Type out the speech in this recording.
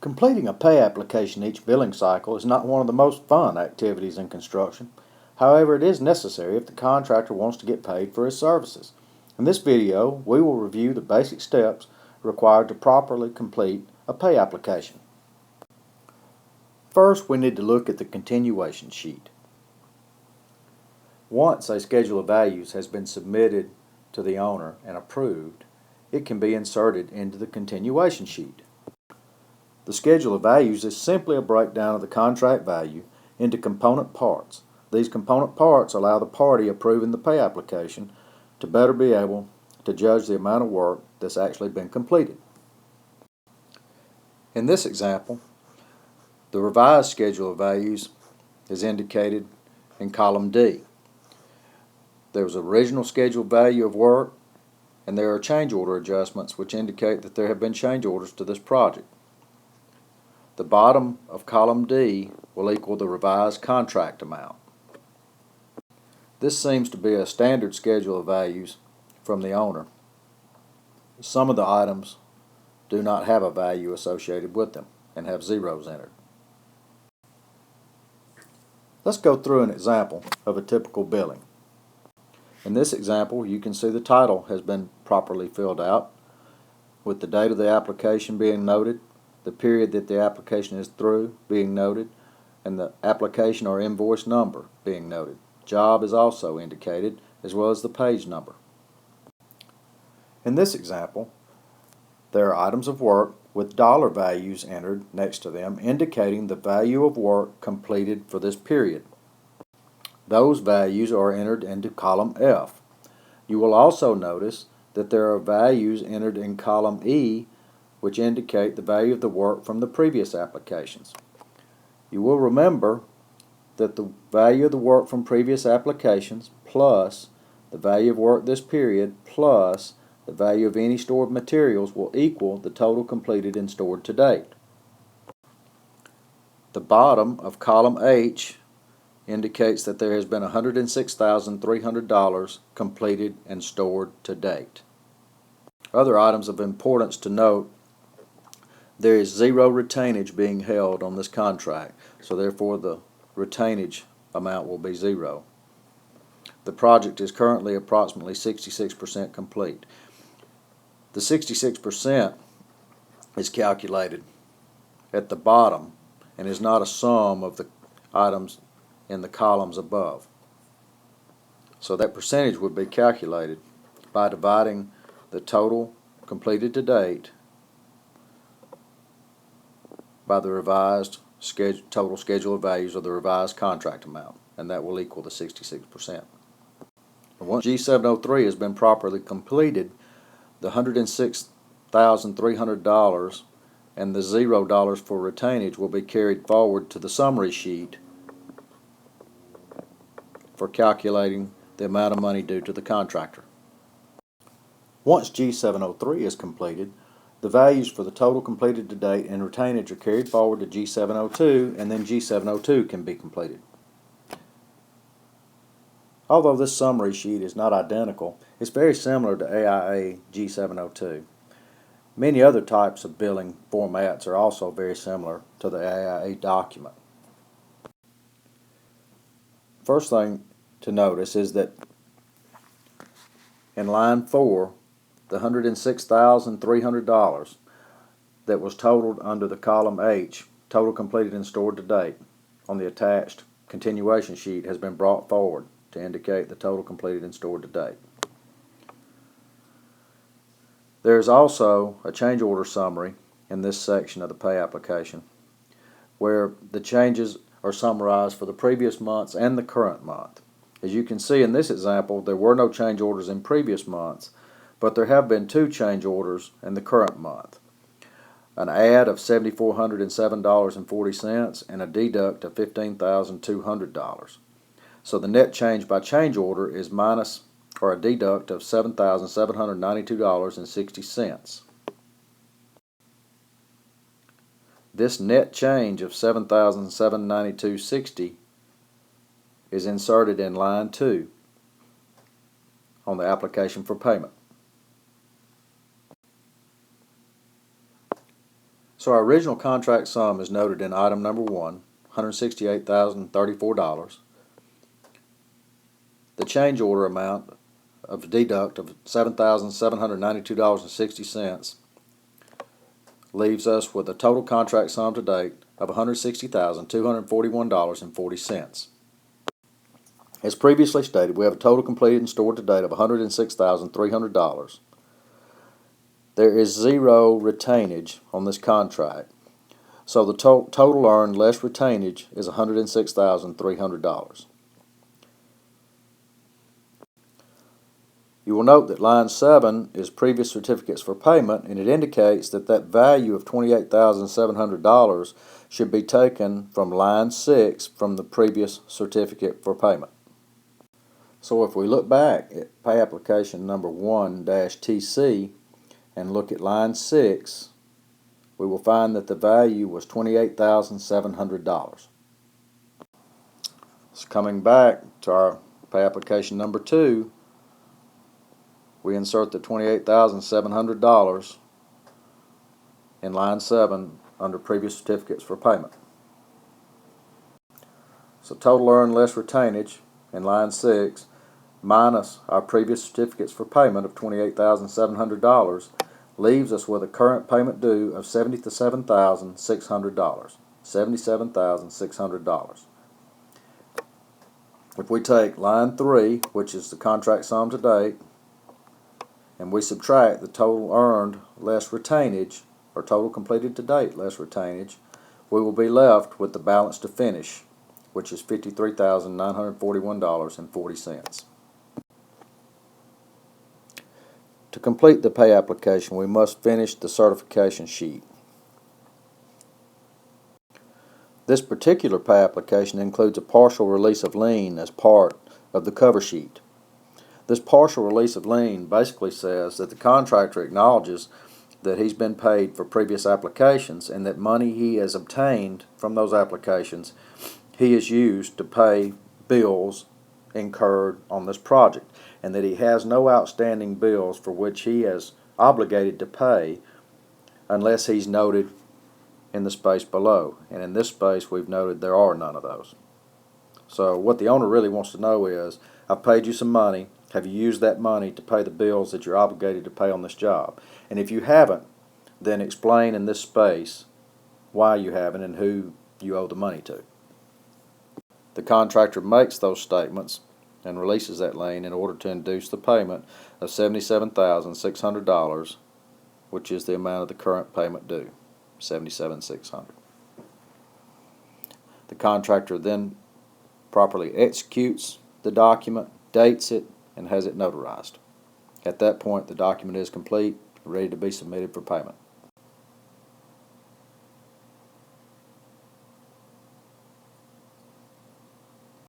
Completing a pay application each billing cycle is not one of the most fun activities in construction. However, it is necessary if the contractor wants to get paid for his services. In this video, we will review the basic steps required to properly complete a pay application. First, we need to look at the continuation sheet. Once a schedule of values has been submitted to the owner and approved, it can be inserted into the continuation sheet. The schedule of values is simply a breakdown of the contract value into component parts. These component parts allow the party approving the pay application to better be able to judge the amount of work that's actually been completed. In this example, the revised schedule of values is indicated in column D. There was an original scheduled value of work, and there are change order adjustments which indicate that there have been change orders to this project. The bottom of column D will equal the revised contract amount. This seems to be a standard schedule of values from the owner. Some of the items do not have a value associated with them and have zeros entered. Let's go through an example of a typical billing. In this example, you can see the title has been properly filled out, with the date of the application being noted, the period that the application is through being noted, and the application or invoice number being noted. Job is also indicated, as well as the page number. In this example, there are items of work with dollar values entered next to them, indicating the value of work completed for this period. Those values are entered into column F. You will also notice that there are values entered in column E which indicate the value of the work from the previous applications. You will remember that the value of the work from previous applications plus the value of work this period plus the value of any stored materials will equal the total completed and stored to date. The bottom of column H indicates that there has been $106,300 completed and stored to date. Other items of importance to note: there is zero retainage being held on this contract, so therefore the retainage amount will be zero. The project is currently approximately 66% complete. The 66% is calculated at the bottom and is not a sum of the items in the columns above. So that percentage would be calculated by dividing the total completed to date by the revised total schedule of values of the revised contract amount, and that will equal the 66%. And once G703 has been properly completed, the $106,300 and the $0 for retainage will be carried forward to the summary sheet for calculating the amount of money due to the contractor. Once G703 is completed, the values for the total completed to date and retainage are carried forward to G702, and then G702 can be completed. Although this summary sheet is not identical, it's very similar to AIA G702. Many other types of billing formats are also very similar to the AIA document. First thing to notice is that in line 4, the $106,300 that was totaled under the column H, total completed and stored to date, on the attached continuation sheet has been brought forward to indicate the total completed and stored to date. There is also a change order summary in this section of the pay application where the changes are summarized for the previous months and the current month. As you can see in this example, there were no change orders in previous months, but there have been 2 change orders in the current month. An add of $7,407.40 and a deduct of $15,200. So the net change by change order is minus or a deduct of $7,792.60. This net change of $7,792.60 is inserted in line 2 on the application for payment. So our original contract sum is noted in item number 1, $168,034. The change order amount of deduct of $7,792.60 leaves us with a total contract sum to date of $160,241.40. As previously stated, we have a total completed and stored to date of $106,300. There is zero retainage on this contract, so the total earned less retainage is $106,300. You will note that line 7 is previous certificates for payment, and it indicates that that value of $28,700 should be taken from line 6 from the previous certificate for payment. So if we look back at pay application number 1-TC and look at line 6, we will find that the value was $28,700. So coming back to our pay application number 2, we insert the $28,700 in line 7 under previous certificates for payment. So total earned less retainage in line 6 minus our previous certificates for payment of $28,700 leaves us with a current payment due of $77,600. $77,600. If we take line 3, which is the contract sum to date, and we subtract the total earned less retainage, or total completed to date less retainage, we will be left with the balance to finish, which is $53,941.40. To complete the pay application, we must finish the certification sheet. This particular pay application includes a partial release of lien as part of the cover sheet. This partial release of lien basically says that the contractor acknowledges that he's been paid for previous applications and that money he has obtained from those applications he has used to pay bills incurred on this project, and that he has no outstanding bills for which he is obligated to pay unless he's noted in the space below. And in this space we've noted there are none of those. So what the owner really wants to know is, I've paid you some money. Have you used that money to pay the bills that you're obligated to pay on this job? And if you haven't, then explain in this space why you haven't and who you owe the money to. The contractor makes those statements and releases that lien in order to induce the payment of $77,600, which is the amount of the current payment due, $77,600. The contractor then properly executes the document, dates it, and has it notarized. At that point, the document is complete, ready to be submitted for payment.